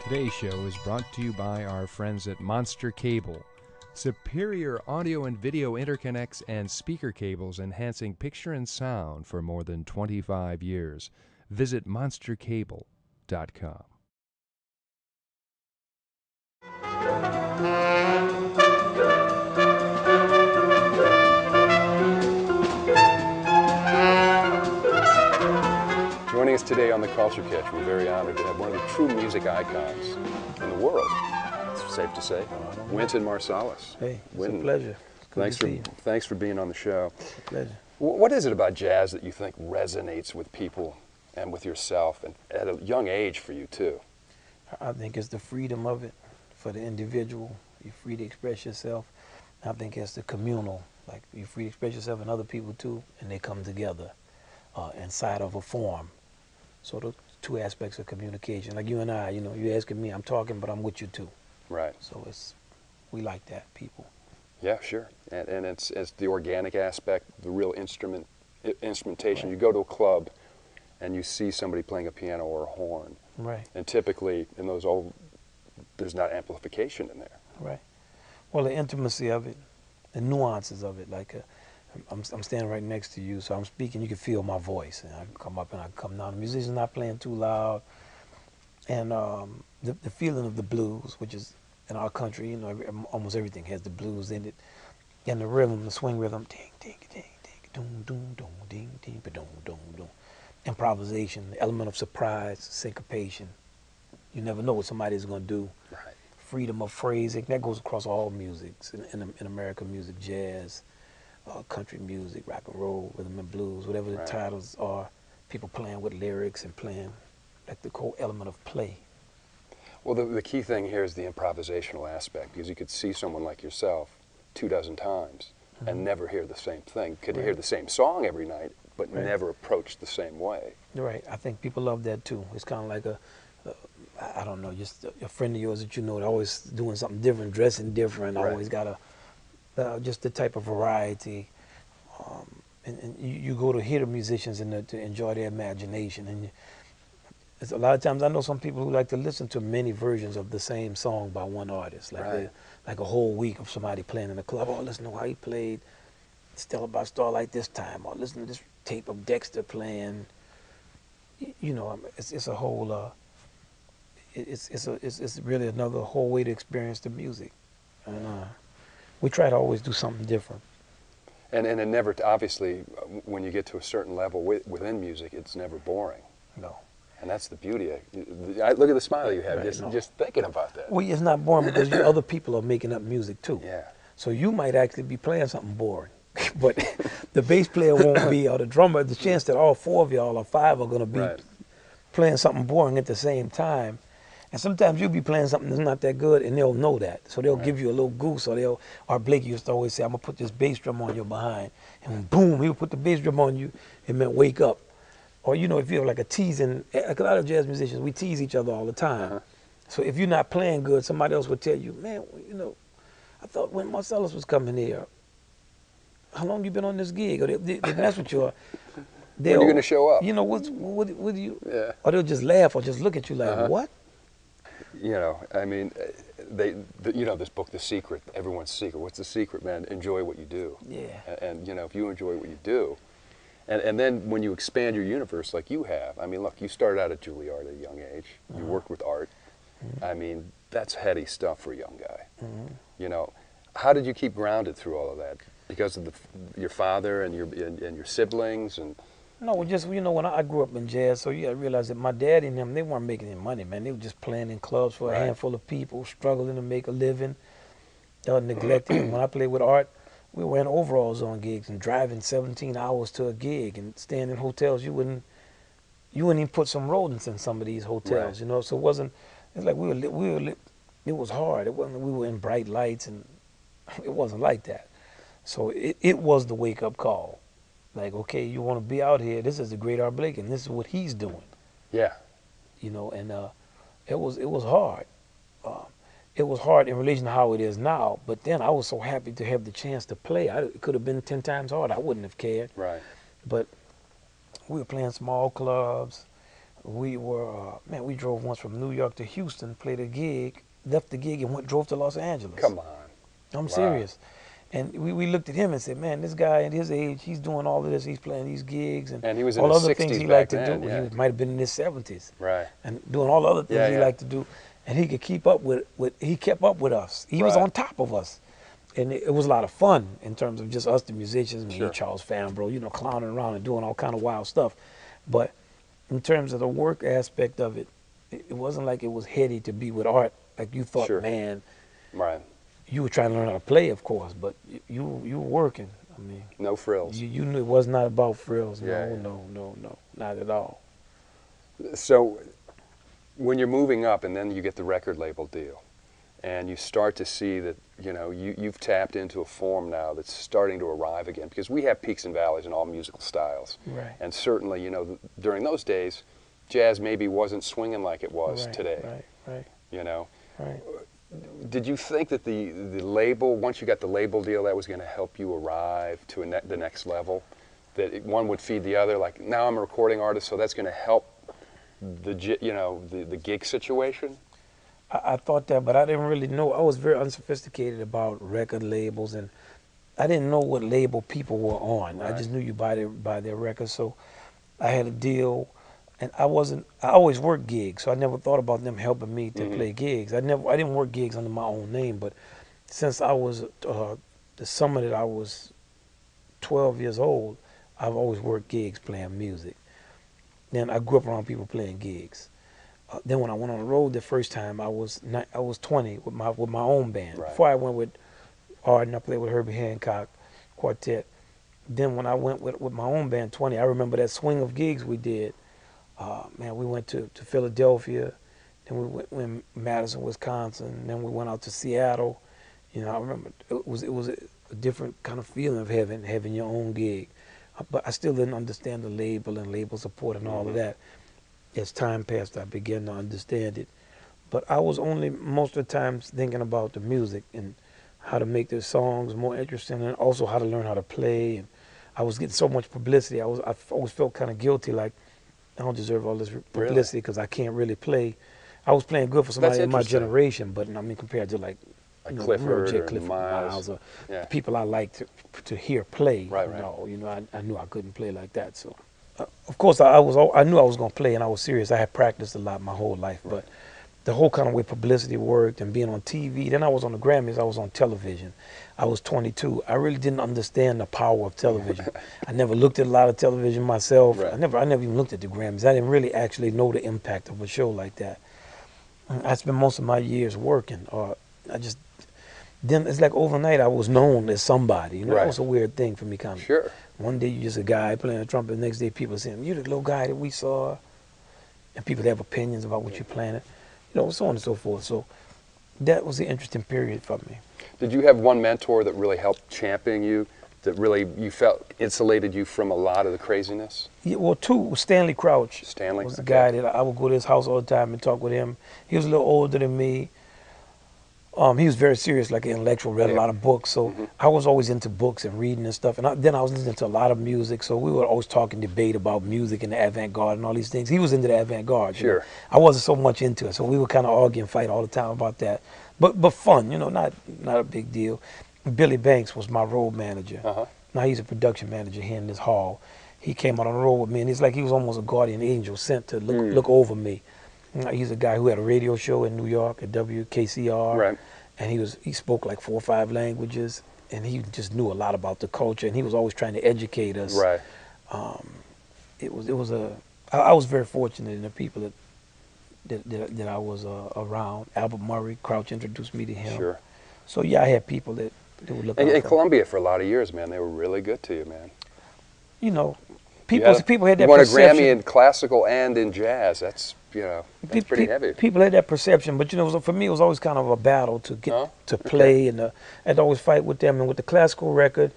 Today's show is brought to you by our friends at Monster Cable. Superior audio and video interconnects and speaker cables enhancing picture and sound for more than 25 years. Visit monstercable.com. Joining us today on the Culture Catch, we're very honored to have one of the true music icons in the world, it's safe to say, Wynton Marsalis. Hey, it's Wynton, a pleasure. Thanks for being on the show. It's a pleasure. What is it about jazz that you think resonates with people and with yourself, and at a young age for you too? I think it's the freedom of it for the individual. You're free to express yourself. I think it's the communal, like you're free to express yourself and other people too, and they come together inside of a form. So the two aspects of communication, like you and I, you're asking me, I'm talking, but I'm with you too. Right. So we like that, people. Yeah, sure. And it's the organic aspect, the real instrumentation. Right. You go to a club and you see somebody playing a piano or a horn. Right. And typically in those there's not amplification in there. Right. Well, the intimacy of it, the nuances of it, like I'm standing right next to you, so I'm speaking, you can feel my voice, and I can come up and I can come down. The musician's not playing too loud, and the feeling of the blues, which is in our country, almost everything has the blues in it, and the rhythm, the swing rhythm, ding, ding, ding, ding, doom, doom, doom, ding, ding, doom, doom, doom. Improvisation, the element of surprise, syncopation. You never know what somebody's going to do. Right. Freedom of phrasing, that goes across all musics, in American music, jazz, country music, rock and roll, rhythm and blues, whatever the titles are, people playing with lyrics and playing like the core element of play. Well, the key thing here is the improvisational aspect, because you could see someone like yourself 24 times and never hear the same thing. Could hear the same song every night, but never approach the same way. Right. I think people love that too. It's kind of like I don't know, just a friend of yours that you know, always doing something different, dressing different, always got just the type of variety. And you go to hear the musicians and to enjoy their imagination. And it's a lot of times I know some people who like to listen to many versions of the same song by one artist, like a whole week of somebody playing in a club. Oh, listen to how he played Stella by Starlight this time, or listen to this tape of Dexter playing. It's a whole. It's really another whole way to experience the music, and we try to always do something different. And it never, obviously, when you get to a certain level within music, it's never boring. No. And that's the beauty. Look at the smile you have just thinking about that. Well, it's not boring because other people are making up music too. Yeah. So you might actually be playing something boring, but the bass player won't be, or the drummer. The chance that all four of y'all or five are going to be playing something boring at the same time. And sometimes you'll be playing something that's not that good, and they'll know that. So they'll give you a little goose, or Blake used to always say, I'm going to put this bass drum on your behind. And boom, he'll put the bass drum on you, it meant wake up. Or, if you have like a teasing, like a lot of jazz musicians, we tease each other all the time. So if you're not playing good, somebody else would tell you, man, I thought Wynton Marsalis was coming here. How long you been on this gig? Or they mess with you. When are you going to show up? What do you, or they'll just laugh or just look at you like, what? I mean, this book, The Secret, everyone's secret. What's the secret, man? Enjoy what you do. Yeah. And if you enjoy what you do, and then when you expand your universe like you have, I mean, look, you started out at Juilliard at a young age. You worked with art. I mean, that's heady stuff for a young guy. How did you keep grounded through all of that? Because of your father and your siblings and. No, just, when I grew up in jazz, so you got to realize that my daddy and them, they weren't making any money, man. They were just playing in clubs for a handful of people, struggling to make a living. They were neglected. When I played with Art, we were wearing overalls on gigs and driving 17 hours to a gig and staying in hotels. You wouldn't even put some rodents in some of these hotels, So it's like it was hard. It wasn't, we were in bright lights, and it wasn't like that. So it was the wake-up call. Like, okay, you want to be out here. This is the great Art Blake, and this is what he's doing. Yeah. And it was hard. It was hard in relation to how it is now. But then I was so happy to have the chance to play. It could have been 10 times harder. I wouldn't have cared. Right. But we were playing small clubs. We were, man, we drove once from New York to Houston, played a gig, left the gig and drove to Los Angeles. Come on. I'm serious. And we looked at him and said, man, this guy at his age, he's doing all of this. He's playing these gigs and he was in all his other 60s things he back liked to then, do. yeah. He might have been in his 70s. Right. And doing all the other things he liked to do. And he could keep up he kept up with us. He was on top of us. And it was a lot of fun in terms of just us, the musicians, me, Charles Fambro, you know, clowning around and doing all kind of wild stuff. But in terms of the work aspect of it, it wasn't like it was heady to be with Art. Like you thought, man, you were trying to learn how to play, of course, but you were working. I mean, no frills. You knew it was not about frills. No, not at all. So when you're moving up and then you get the record label deal and you start to see that, you know, you've tapped into a form now that's starting to arrive again, because we have peaks and valleys in all musical styles. Right. And certainly, you know, during those days, jazz maybe wasn't swinging like it was today. Right. You know? Right. Did you think that the label, once you got the label deal, that was going to help you arrive to the next level? That one would feed the other? Like, now I'm a recording artist, so that's going to help the gig situation? I thought that, but I didn't really know. I was very unsophisticated about record labels, and I didn't know what label people were on. I just knew you buy their records. So I had a deal, and I always worked gigs, so I never thought about them helping me to play gigs. I didn't work gigs under my own name, but since I was the summer that I was 12 years old, I've always worked gigs playing music. Then I grew up around people playing gigs. Then when I went on the road the first time, I was 20 with my own band. Right. Before I went with Art and I played with Herbie Hancock Quartet. Then when I went with my own band, 20, I remember that swing of gigs we did. Man, we went to Philadelphia, then we went in Madison, Wisconsin, then we went out to Seattle. You know, I remember it was a different kind of feeling of having your own gig. But I still didn't understand the label and label support and all of that. As time passed, I began to understand it. But I was only most of the times thinking about the music and how to make the songs more interesting, and also how to learn how to play. And I was getting so much publicity. I always felt kind of guilty, like I don't deserve all this publicity because I can't really play. I was playing good for somebody in my generation, but I mean compared to like Clifford, Miles, or people I like to hear play. Right. No, you know, I knew I couldn't play like that. So, of course, I knew I was going to play, and I was serious. I had practiced a lot my whole life, but the whole kind of way publicity worked and being on TV. Then I was on the Grammys. I was on television. I was 22. I really didn't understand the power of television. I never looked at a lot of television myself. Right. I never even looked at the Grammys. I didn't really actually know the impact of a show like that. I spent most of my years working, or then it's like overnight I was known as somebody. You know, that was a weird thing for me, kind of. Sure. One day you're just a guy playing the trumpet. The next day people are saying, "You're the little guy that we saw," and people have opinions about what you're playing. You know, so on and so forth. So that was an interesting period for me. Did you have one mentor that really helped champion you, that really you felt insulated you from a lot of the craziness? Yeah, well, two. Stanley Crouch was the guy that I would go to his house all the time and talk with him. He was a little older than me. He was very serious, like an intellectual, read a lot of books. So I was always into books and reading and stuff. And then I was listening to a lot of music. So we would always talk and debate about music and the avant-garde and all these things. He was into the avant-garde. Sure. You know? I wasn't so much into it. So we would kind of argue and fight all the time about that. But fun, you know, not a big deal. Billy Banks was my road manager. Now he's a production manager here in this hall. He came out on the road with me, and it's like he was almost a guardian angel sent to look over me. He's a guy who had a radio show in New York at WKCR, right. And he spoke like 4 or 5 languages, and he just knew a lot about the culture, and he was always trying to educate us. Right. I was very fortunate in the people that I was around. Albert Murray, Crouch introduced me to him. Sure. So yeah, I had people that would look. And Columbia for a lot of years, man, they were really good to you, man. You know, people had that perception. You won a Grammy in classical and in jazz. That's that's pretty heavy. People had that perception, but you know, for me, it was always kind of a battle to get to play, and I'd always fight with them. And with the classical record,